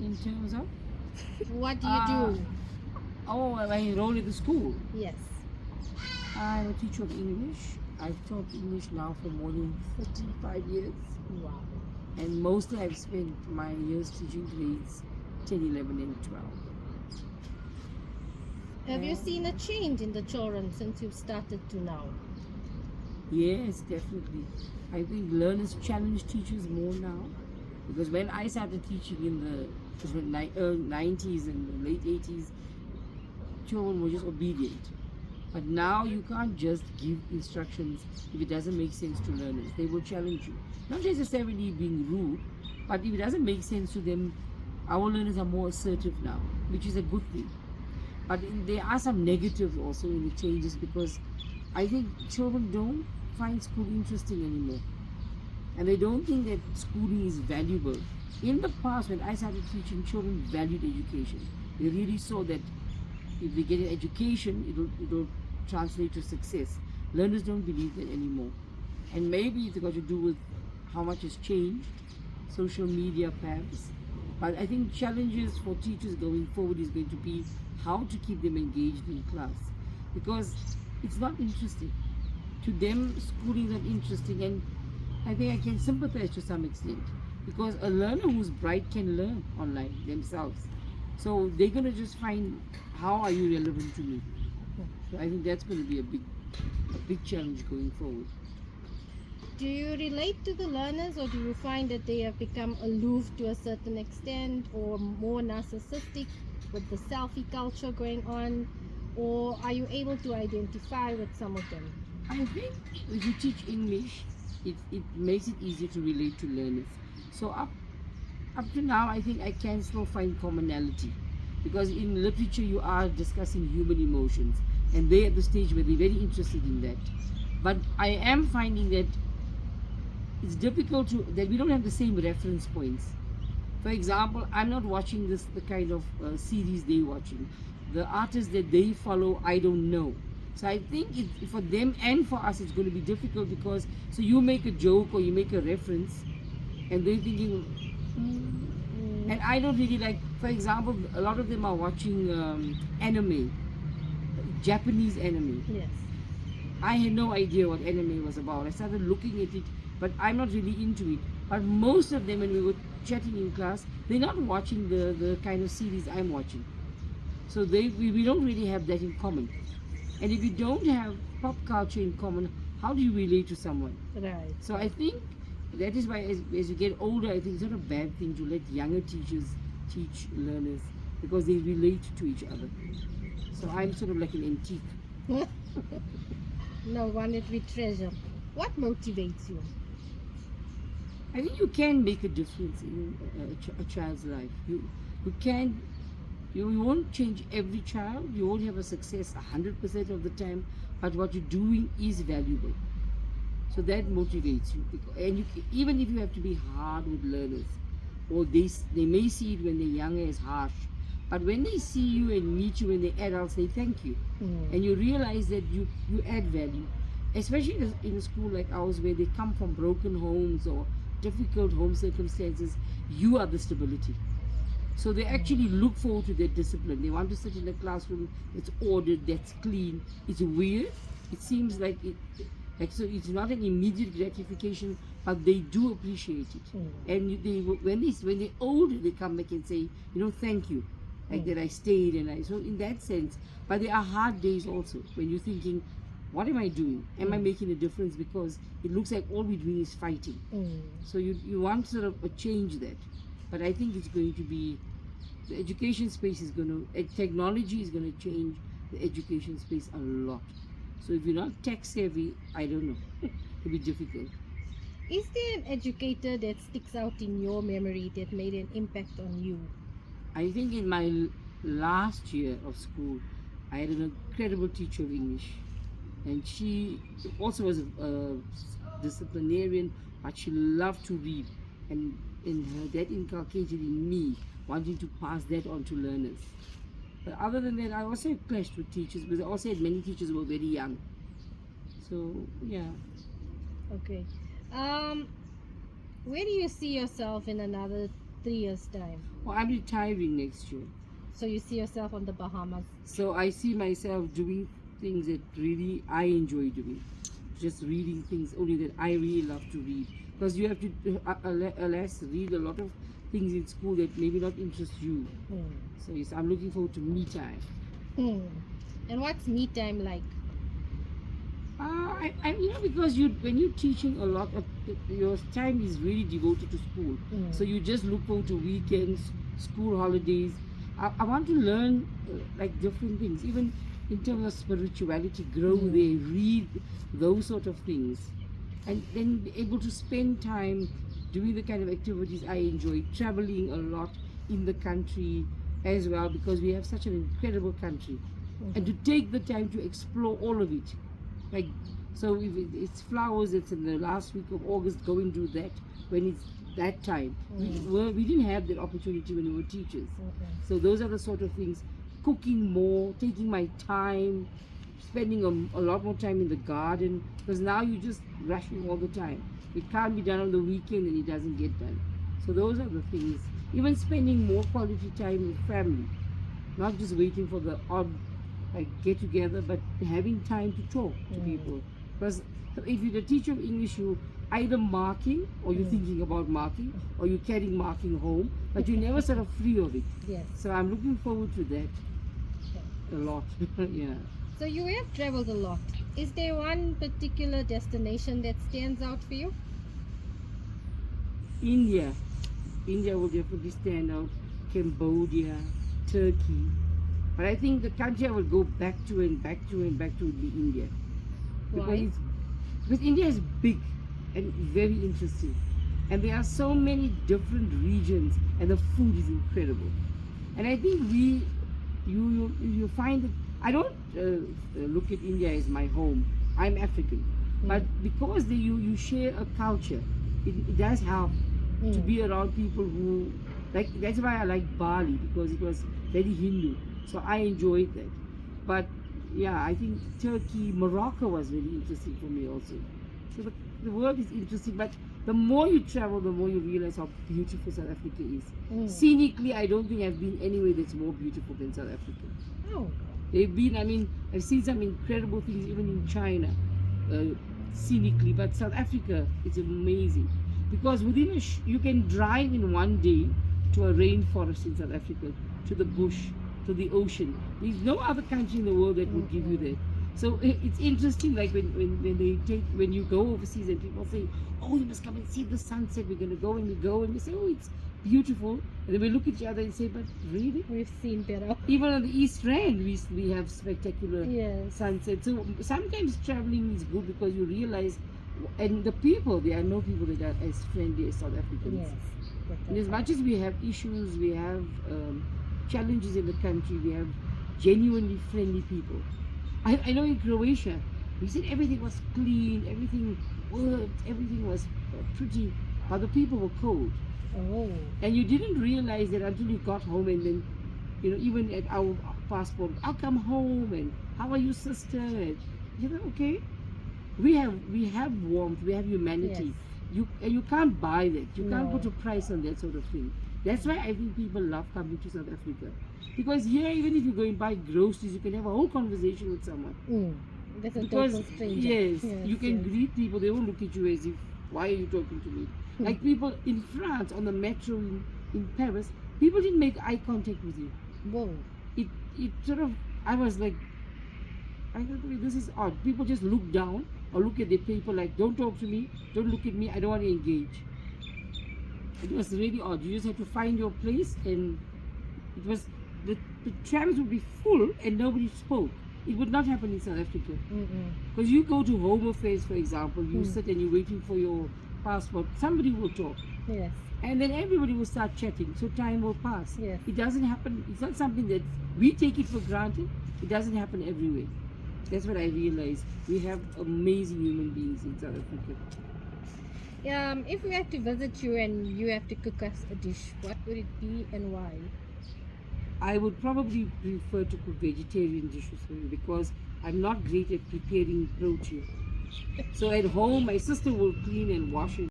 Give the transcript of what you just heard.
In terms of? What do you do? Oh, I enrolled at the school. Yes. I'm a teacher of English. I've taught English now for more than 35 years. Wow. And mostly I've spent my years teaching grades 10, 11, and 12. Have you seen a change in the children since you've started to now? Yes, definitely. I think learners challenge teachers more now. Because when I started teaching in the 90s and the late 80s, children were just obedient. But now you can't just give instructions if it doesn't make sense to learners. They will challenge you. Not necessarily being rude, but if it doesn't make sense to them, our learners are more assertive now, which is a good thing. But there are some negatives also in the changes because I think children don't find school interesting anymore. And they don't think that schooling is valuable. In the past, when I started teaching, children valued education. They really saw that if they get an education, it'll translate to success. Learners don't believe that anymore. And maybe it's got to do with how much has changed, social media perhaps. But I think challenges for teachers going forward is going to be how to keep them engaged in class. Because it's not interesting. To them, schooling is not interesting, and I think I can sympathize to some extent. Because a learner who's bright can learn online themselves. So they're going to just find, how are you relevant to me? So I think that's going to be a big challenge going forward. Do you relate to the learners, or do you find that they have become aloof to a certain extent, or more narcissistic with the selfie culture going on? Or are you able to identify with some of them? I think if you teach English, it makes it easier to relate to learners. So up to now, I think I can still find commonality. Because in literature, you are discussing human emotions. And they're at the stage where they're very interested in that. But I am finding that it's difficult that we don't have the same reference points. For example, I'm not watching the kind of series they're watching. The artists that they follow, I don't know. So I think for them and for us, it's going to be difficult because, so you make a joke or you make a reference and they're thinking, and I don't really like, for example, a lot of them are watching anime, Japanese anime. Yes. I had no idea what anime was about. I started looking at it, but I'm not really into it. But most of them, when we were chatting in class, they're not watching the kind of series I'm watching. So we don't really have that in common. And if you don't have pop culture in common, how do you relate to someone? Right. So I think that is why as you get older, I think it's not a bad thing to let younger teachers teach learners because they relate to each other. So I'm sort of like an antique. No one that we treasure. What motivates you? I think you can make a difference in a child's life. You won't change every child. You won't have a success 100% of the time, but what you're doing is valuable. So that motivates you. And even if you have to be hard with learners, or they may see it when they're younger as harsh, but when they see you and meet you when they're adults, they thank you. And you realize that you add value. Especially in a school like ours where they come from broken homes or difficult home circumstances, you are the stability. So they actually look forward to their discipline. They want to sit in a classroom that's ordered, that's clean. It's weird. It seems like so it's not an immediate gratification, but they do appreciate it. And when they're older, they come back and say, thank you, like that I stayed so in that sense. But there are hard days also when you're thinking, what am I doing? Am I making a difference? Because it looks like all we're doing is fighting. So you want sort of a change that. But I think it's going to be, the education space is technology is going to change the education space a lot. So if you're not tech savvy, I don't know, it'll be difficult. Is there an educator that sticks out in your memory that made an impact on you? I think in my last year of school, I had an incredible teacher of English. And she also was a disciplinarian, but she loved to read. And that inculcated in me wanting to pass that on to learners. But other than that, I also had clashed with teachers, because I also had many teachers who were very young. So, yeah. Okay. Where do you see yourself in another 3 years' time? Well, I'm retiring next year. So you see yourself on the Bahamas? So I see myself doing things that really I enjoy doing. Just reading things only that I really love to read. Because you have to, alas, read a lot of things in school that maybe not interest you. So yes, I'm looking forward to me time. And what's me time like? Because when you're teaching a lot of your time is really devoted to school. So you just look forward to weekends, school holidays. I want to learn like different things, even in terms of spirituality, grow there, read those sort of things, and then be able to spend time doing the kind of activities I enjoy, traveling a lot in the country as well, because we have such an incredible country, and to take the time to explore all of it. Like, so if it's flowers, it's in the last week of August, go and do that when it's that time. We didn't have that opportunity when we were teachers. So those are the sort of things. Cooking more, taking my time, spending a lot more time in the garden, because now you're just rushing all the time. It can't be done on the weekend and it doesn't get done. So those are the things. Even spending more quality time with family, not just waiting for the odd like get together, but having time to talk to people. Because if you're a teacher of English, you either marking, or you're thinking about marking, or you're carrying marking home, but you're never sort of free of it. Yes. So I'm looking forward to that a lot. Yeah. So you have traveled a lot. Is there one particular destination that stands out for you? India will definitely stand out. Cambodia, Turkey. But I think the country I will go back to and back to and back to would be India. Why? Because India is big and very interesting. And there are so many different regions, and the food is incredible. And I think you find that I don't look at India as my home. I'm African. But because you share a culture, it does help to be around people who, like, that's why I like Bali, because it was very Hindu. So I enjoyed that. But yeah, I think Turkey, Morocco was very interesting for me also. So the world is interesting, but the more you travel, the more you realize how beautiful South Africa is. Scenically, I don't think I've been anywhere that's more beautiful than South Africa. Oh. I've seen some incredible things even in China, scenically, but South Africa is amazing. Because within you can drive in one day to a rainforest in South Africa, to the bush, to the ocean. There's no other country in the world that would give you that. So it's interesting, like when you go overseas and people say, oh, you must come and see the sunset, we're going to go, and we say, oh, it's beautiful. And then we look at each other and say, but really? We've seen better. Even on the East Rand, we have spectacular sunsets. So sometimes traveling is good because you realize, and the people, there are no people that are as friendly as South Africans. Yes. And as much as we have issues, we have challenges in the country, we have genuinely friendly people. I know in Croatia, we said everything was clean, everything worked, everything was pretty, but the people were cold. Oh. And you didn't realize that until you got home, and then, even at our passport, I'll come home, and how are you, sister? And you know, okay, we have warmth, we have humanity. Yes. You can't buy that. You can't put a price on that sort of thing. That's why I think people love coming to South Africa. Because here, even if you go and buy groceries, you can have a whole conversation with someone. That's a Because, total stranger. yes, you can greet people, they won't look at you as if, why are you talking to me? Like people in France, on the metro in Paris, people didn't make eye contact with you. Whoa. It sort of, I was like, I thought, this is odd. People just look down or look at the paper like, don't talk to me, don't look at me, I don't want to engage. It was really odd. You just had to find your place, and it was, the trams would be full and nobody spoke. It would not happen in South Africa. Because you go to Home Affairs, for example, you sit and you're waiting for your passport, somebody will talk. Yes. And then everybody will start chatting, so time will pass. Yes. It doesn't happen, it's not something that we take it for granted. It doesn't happen everywhere. That's what I realized. We have amazing human beings in South Africa. If we had to visit you and you have to cook us a dish, what would it be and why? I would probably prefer to cook vegetarian dishes for you, because I'm not great at preparing protein. So at home, my sister will clean and wash it.